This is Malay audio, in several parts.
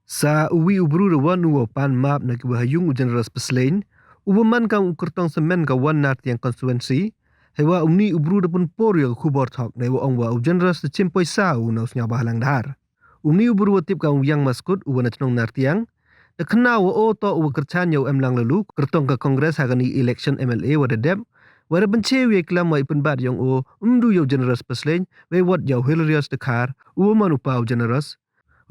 Sa uwi ubru rewan uwa paan maap na kiwa hayung Generous Paslein, ubaman kang ukertong semen ka wan nart yang konstituensi, hewa umni ubru dapun porio kubor thok na iwa ongwa u Generous de chimpoi sa u na usnya bahalang dahar. Umni ubru watip kang yang maskut uwa na chnong nart yang, da kena wa o to uwa kerchan yau emlang lalu kertong ka kongres hagani election MLA wada dep, wada benche wi kelam wa ipun bad yang o umdu yau Generous Paslein, we wat yau hilarious dekar, uwa manupa u Generous,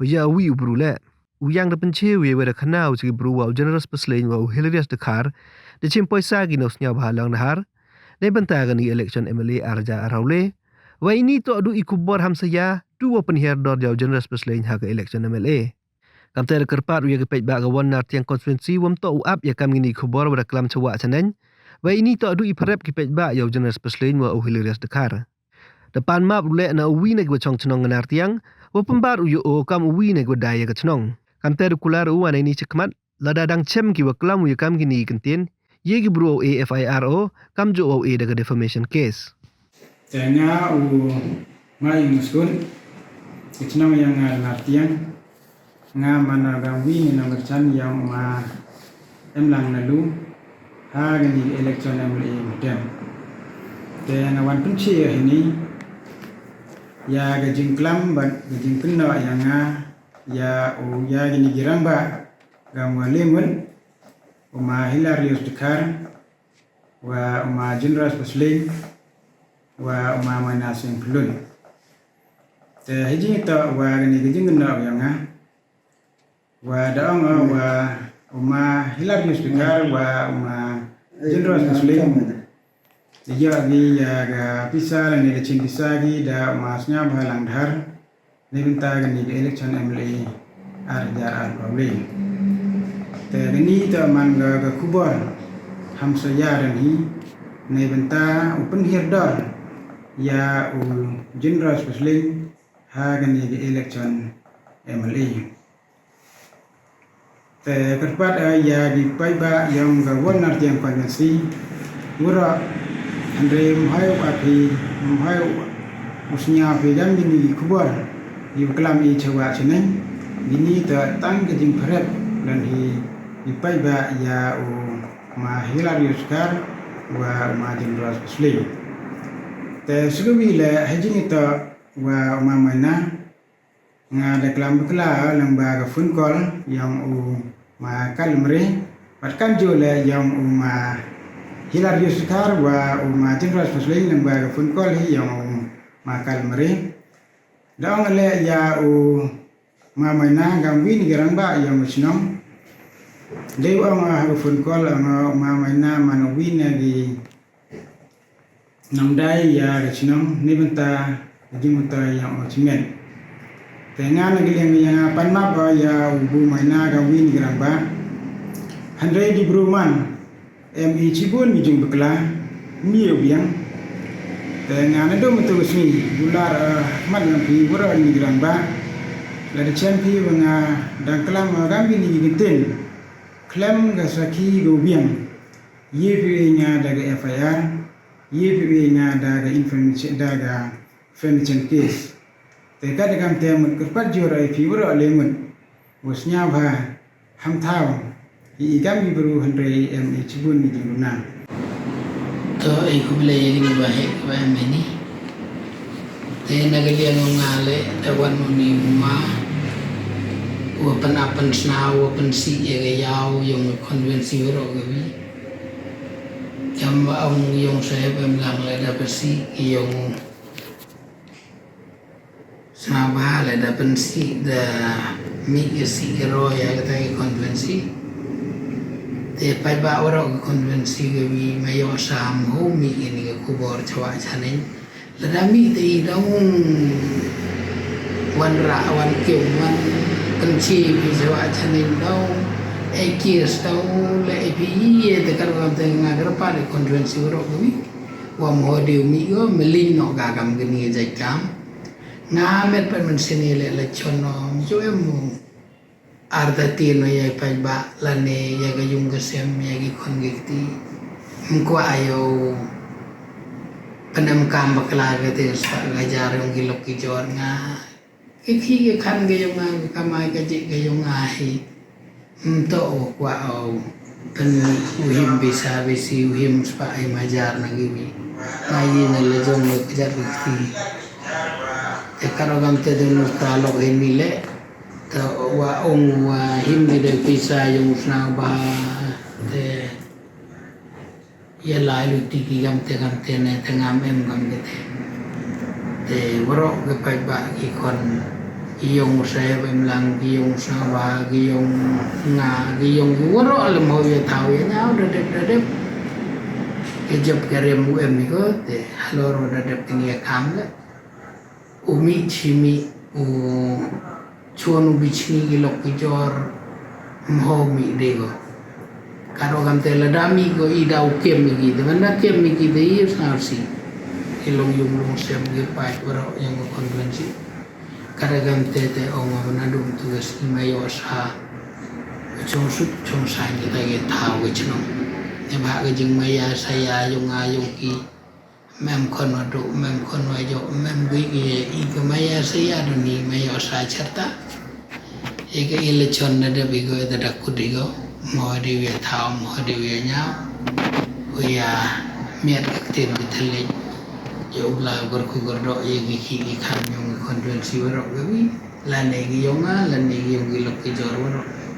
ya wi ubru le. Uyang da pencewe weda kanau sigi beruwa Generous Paslein wa hilarious dekar de chimpoi sagi nosnya bahalang nahar de bentaga ni election MLA arja araule wa ini to adu ikubor hamsaya dua penhiar dor jau Generous Paslein haga election MLA kamter kerpat uya gepet ba ga wan nartiang konstituensi wam to uap ya kam ngini kubor wada kelam cewa chanen wa ini to adu iprep gepet ba jau Generous Paslein wa hilarious dekar depan map ule na uwi na gwa chong chnong nartiang wa pembar uyu o kam uwi na gwa daya ga chnong kamter kular uwan ini cekmat lada dang chem ki waklam wi kam gini kentin yegi bro AFIRO kam jo o daga defamation case tanya u mai muskun itnam yang latihan nga mana gawi ni na merchan yang ma emlang nalu ha gani election MLA dem tena wan punchi ini ya gajing klam ban gajing kenna yang ya ya gini girang ba gamwa lemon uma hilarious dekar wa uma Generous Paslein wa uma manasing plun te hiji ta wa gini gajing kenna yang wa daong wa uma hilarious dekar wa uma Generous Paslein dia gi ya ga pisah ni le cing pisagi da masnya bahalang dhar ni benta gani election MLA arjar al-Babli. Tadi ta man ga kubor hamsa yaran hi ni benta open hirdor ya u Generous Paslein ha gani election MLA. Te kerpat ya di paiba yang ga wonar tiang konvensi mura andre mhayo api mhayo usnya pe jam gini kubor di kelam i cewa ceneng gini ta tang gejing peret dan di paiba ya u ma hilarious kar wa ma Generous Paslein te suwi le hajing ta wa ma mana nga de kelam bekla lamba ga phone call yang u ma kalmre patkan jole yang u ma hilarious kar wa u ma Generous Paslein lamba ga phone call yang ma kalmre daong le ya u mama na gambi ni garang ba yang musnom deu ama ha phone call ama mama na manawi na di namdai ya rachnom ni benta jimuta yang ochimen tenga na gileng yang panma ba ya ubu maina gambi ni garang ba handai di bruman mi chibun mi jing bekla mi obiang dengan ada betul sini dolar mat lampi wara ni gran ba la de champi banga dan kelam gambi ni gitin klem ga saki go biang yepi nya daga FIR yepi nya daga information daga family case te ka daga tem kerpat jora fi wara lemon wasnya ba ham taw i gambi bru handre chibun ni jinguna to ay kublay ni bahe ba meni te nagalian ngale tawan ni ma open apan sna open si ye yaw yung konvensi ro gawi jam ang yung saya pemlang le da pesi yung sna ba le da pensi da mi si ro ya kata konvensi te pai ba orang konvensi gawi mayo sam homi ini ke kubor cawa chanen ladami te dong wan ra wan keu wan kenci bi cawa chanen dong ekis tau le pi ye te kar kam te ngagar pa de konvensi ro gawi wa mo de mi go melin no ga kam gni jai kam na met pan men sini le chono jo em arda tino ya paiba lane ya gayung gasem ya gi kongekti mko ayo penam kam bakla gate gajar yung gilok ki jor nga cái khi cái khăn cái dòng ai cái mai cái chị cái dòng ai to qua au kan uhim bisa besi uhim spai majar nagi mi mai na le jong le kejar bukti te karo gam te dulu kalau ini le to wa ong wa him ni de bisa yung sna ba te ya lai lu ti ki gam te ne te ngam em gam te bro ke pai ba ki kon yung saya bilang yung sawa yung nga yung waro alam mo ya tahu ya nyau dadep kejap kerem em ko te halor dadep tinggi kam le umi chimi u chuan ubi chini gilok kijor mo mi dego karo kam te ladami ko idau kem mi de mana kem mi de ir sarsi ilong yung long sem ge pai waro yang konvensi kadang tete orang menadum tugas imayo sa chung sut chung sai kita ke thao ke chno ne ba ke jing maya saya yung ayong ki mem kon wadu mem kon wajo mem gi i ke maya saya duni mayo sa certa e ke ile chon na de bigo da dakudigo mo de we thao mo de we nya uya miat aktin bitale yung la gorku gordo yung iki kan yung konvensi warok gawi la negi yonga la negi yung gilok ke jor warok